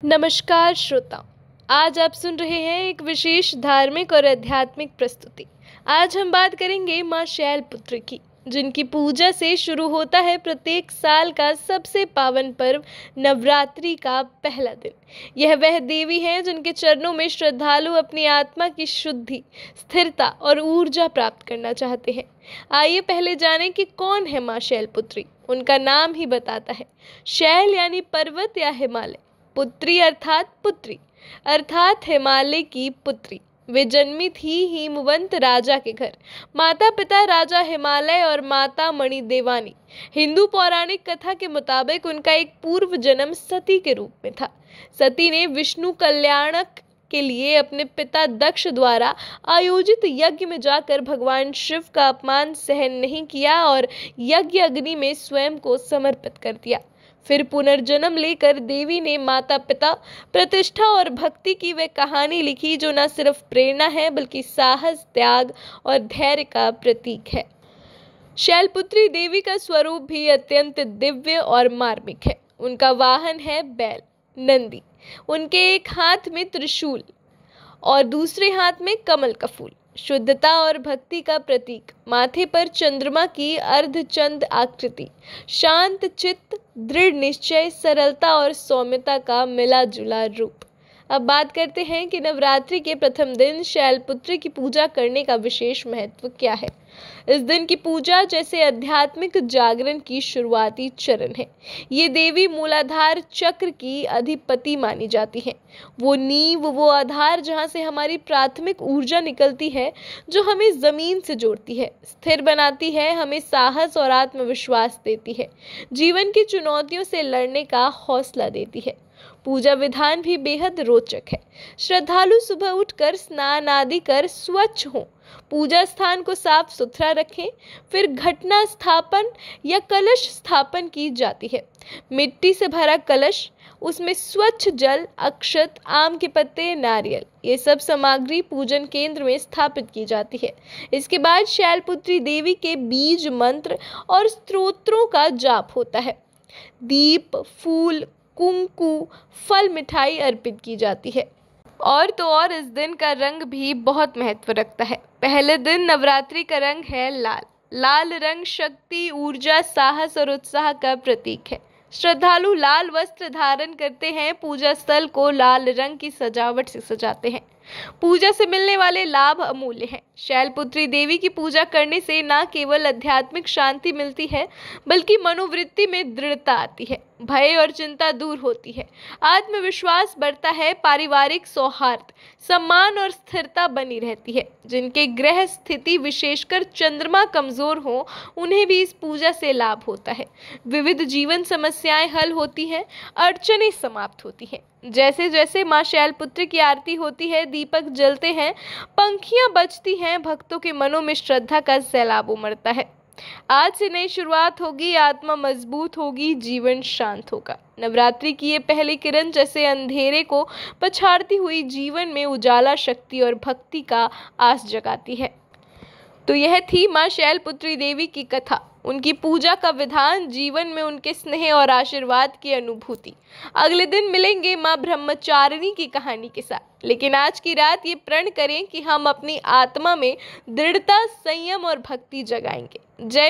नमस्कार श्रोताओं, आज आप सुन रहे हैं एक विशेष धार्मिक और आध्यात्मिक प्रस्तुति। आज हम बात करेंगे माँ शैलपुत्री की, जिनकी पूजा से शुरू होता है प्रत्येक साल का सबसे पावन पर्व नवरात्रि का पहला दिन। यह वह देवी हैं जिनके चरणों में श्रद्धालु अपनी आत्मा की शुद्धि, स्थिरता और ऊर्जा प्राप्त करना चाहते हैं। आइए पहले जानें कि कौन है माँ शैलपुत्री। उनका नाम ही बताता है। शैल यानी पर्वत या हिमालय, पुत्री अर्थात पुत्री अर्थात हिमालय की पुत्री। वे जन्मी थी हिमवंत राजा के घर। माता पिता राजा हिमालय और माता मणि देवानी। हिंदू पौराणिक कथा के मुताबिक उनका एक पूर्व जन्म सती के रूप में था। सती ने विष्णु कल्याणक के लिए अपने पिता दक्ष द्वारा आयोजित यज्ञ में जाकर भगवान शिव का अपमान सहन नहीं किया और यज्ञ अग्नि में स्वयं को समर्पित कर दिया। फिर पुनर्जन्म लेकर देवी ने माता पिता, प्रतिष्ठा और भक्ति की वह कहानी लिखी जो न सिर्फ प्रेरणा है बल्कि साहस, त्याग और धैर्य का प्रतीक है। शैलपुत्री देवी का स्वरूप भी अत्यंत दिव्य और मार्मिक है। उनका वाहन है बैल, नंदी। उनके एक हाथ में त्रिशूल और दूसरे हाथ में कमल का फूल, शुद्धता और भक्ति का प्रतीक। माथे पर चंद्रमा की अर्धचंद आकृति, शांत चित्त, दृढ़ निश्चय, सरलता और सौम्यता का मिला जुला रूप। अब बात करते हैं कि नवरात्रि के प्रथम दिन शैलपुत्री की पूजा करने का विशेष महत्व क्या है। इस दिन की पूजा जैसे आध्यात्मिक जागरण की शुरुआती चरण है। ये देवी मूलाधार चक्र की अधिपति मानी जाती है। वो नींव, वो आधार जहाँ से हमारी प्राथमिक ऊर्जा निकलती है, जो हमें जमीन से जोड़ती है, स्थिर बनाती है, हमें साहस और आत्मविश्वास देती है, जीवन की चुनौतियों से लड़ने का हौसला देती है। पूजा विधान भी बेहद रोचक है। श्रद्धालु सुबह उठकर स्नान आदि कर स्वच्छ हों, पूजा स्थान को साफ सुथरा रखें। फिर घटना स्थापन या कलश स्थापन की जाती है। मिट्टी से भरा कलश, उसमें स्वच्छ जल, अक्षत, आम के पत्ते, नारियल, ये सब सामग्री पूजन केंद्र में स्थापित की जाती है। इसके बाद शैलपुत्री देवी के बीज मंत्र और स्तोत्रों का जाप होता है। दीप, फूल, कुंकु, फल, मिठाई अर्पित की जाती है। और तो और इस दिन का रंग भी बहुत महत्व रखता है। पहले दिन नवरात्रि का रंग है लाल। लाल रंग शक्ति, ऊर्जा, साहस और उत्साह का प्रतीक है। श्रद्धालु लाल वस्त्र धारण करते हैं, पूजा स्थल को लाल रंग की सजावट से सजाते हैं। पूजा से मिलने वाले लाभ अमूल्य हैं। शैलपुत्री देवी की पूजा करने से न केवल आध्यात्मिक शांति मिलती है बल्कि मनोवृत्ति में दृढ़ता आती है, भय और चिंता दूर होती है, आत्मविश्वास बढ़ता है, पारिवारिक सौहार्द, सम्मान और स्थिरता बनी रहती है। जिनके ग्रह स्थिति विशेषकर चंद्रमा कमजोर हो, उन्हें भी इस पूजा से लाभ होता है। विविध जीवन समस्याएं हल होती हैं, अड़चनें समाप्त होती हैं। जैसे जैसे माँ शैलपुत्री की आरती होती है, दीपक जलते हैं, पंखियां बजती हैं, भक्तों के मनों में श्रद्धा का सैलाब उमड़ता है। आज से नई शुरुआत होगी, आत्मा मजबूत होगी, जीवन शांत होगा। नवरात्रि की ये पहली किरण जैसे अंधेरे को पछाड़ती हुई जीवन में उजाला, शक्ति और भक्ति का आस जगाती है। तो यह थी माँ शैलपुत्री देवी की कथा, उनकी पूजा का विधान, जीवन में उनके स्नेह और आशीर्वाद की अनुभूति। अगले दिन मिलेंगे माँ ब्रह्मचारिणी की कहानी के साथ। लेकिन आज की रात ये प्रण करें कि हम अपनी आत्मा में दृढ़ता, संयम और भक्ति जगाएंगे। जय